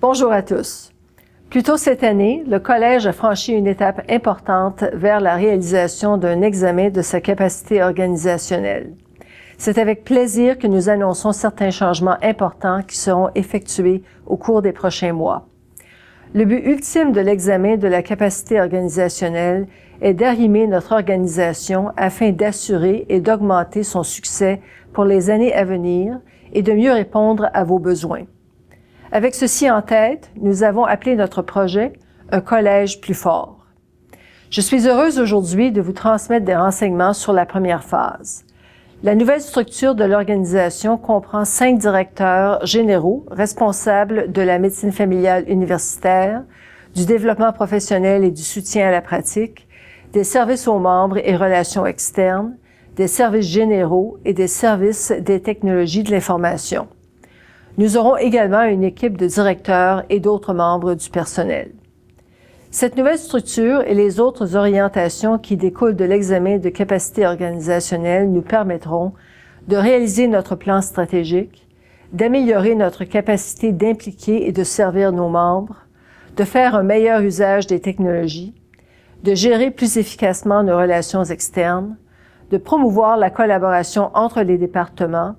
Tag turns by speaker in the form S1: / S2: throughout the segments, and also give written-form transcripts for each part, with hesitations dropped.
S1: Bonjour à tous. Plus tôt cette année, le Collège a franchi une étape importante vers la réalisation d'un examen de sa capacité organisationnelle. C'est avec plaisir que nous annonçons certains changements importants qui seront effectués au cours des prochains mois. Le but ultime de l'examen de la capacité organisationnelle est d'arrimer notre organisation afin d'assurer et d'augmenter son succès pour les années à venir et de mieux répondre à vos besoins. Avec ceci en tête, nous avons appelé notre projet « Un collège plus fort ». Je suis heureuse aujourd'hui de vous transmettre des renseignements sur la première phase. La nouvelle structure de l'organisation comprend 5 directeurs généraux responsables de la médecine familiale universitaire, du développement professionnel et du soutien à la pratique, des services aux membres et relations externes, des services généraux et des services des technologies de l'information. Nous aurons également une équipe de directeurs et d'autres membres du personnel. Cette nouvelle structure et les autres orientations qui découlent de l'examen de capacité organisationnelle nous permettront de réaliser notre plan stratégique, d'améliorer notre capacité d'impliquer et de servir nos membres, de faire un meilleur usage des technologies, de gérer plus efficacement nos relations externes, de promouvoir la collaboration entre les départements,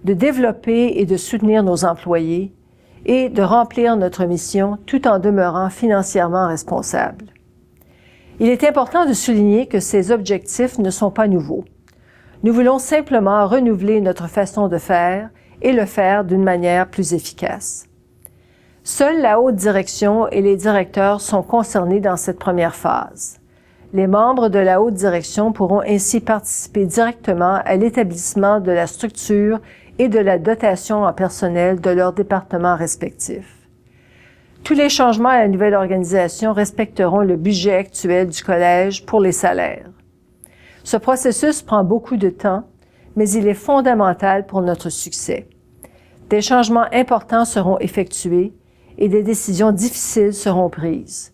S1: de développer et de soutenir nos employés et de remplir notre mission tout en demeurant financièrement responsables. Il est important de souligner que ces objectifs ne sont pas nouveaux. Nous voulons simplement renouveler notre façon de faire et le faire d'une manière plus efficace. Seule la haute direction et les directeurs sont concernés dans cette première phase. Les membres de la haute direction pourront ainsi participer directement à l'établissement de la structure et de la dotation en personnel de leurs départements respectifs. Tous les changements à la nouvelle organisation respecteront le budget actuel du collège pour les salaires. Ce processus prend beaucoup de temps, mais il est fondamental pour notre succès. Des changements importants seront effectués et des décisions difficiles seront prises.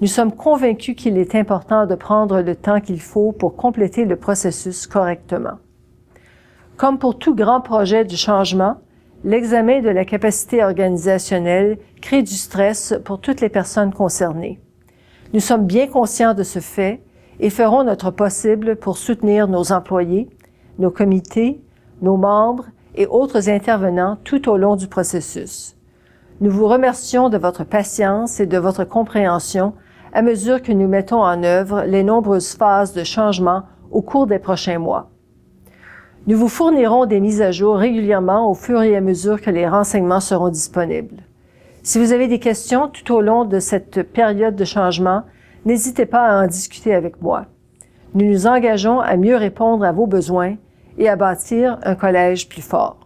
S1: Nous sommes convaincus qu'il est important de prendre le temps qu'il faut pour compléter le processus correctement. Comme pour tout grand projet de changement, l'examen de la capacité organisationnelle crée du stress pour toutes les personnes concernées. Nous sommes bien conscients de ce fait et ferons notre possible pour soutenir nos employés, nos comités, nos membres et autres intervenants tout au long du processus. Nous vous remercions de votre patience et de votre compréhension à mesure que nous mettons en œuvre les nombreuses phases de changement au cours des prochains mois. Nous vous fournirons des mises à jour régulièrement au fur et à mesure que les renseignements seront disponibles. Si vous avez des questions tout au long de cette période de changement, n'hésitez pas à en discuter avec moi. Nous nous engageons à mieux répondre à vos besoins et à bâtir un collège plus fort.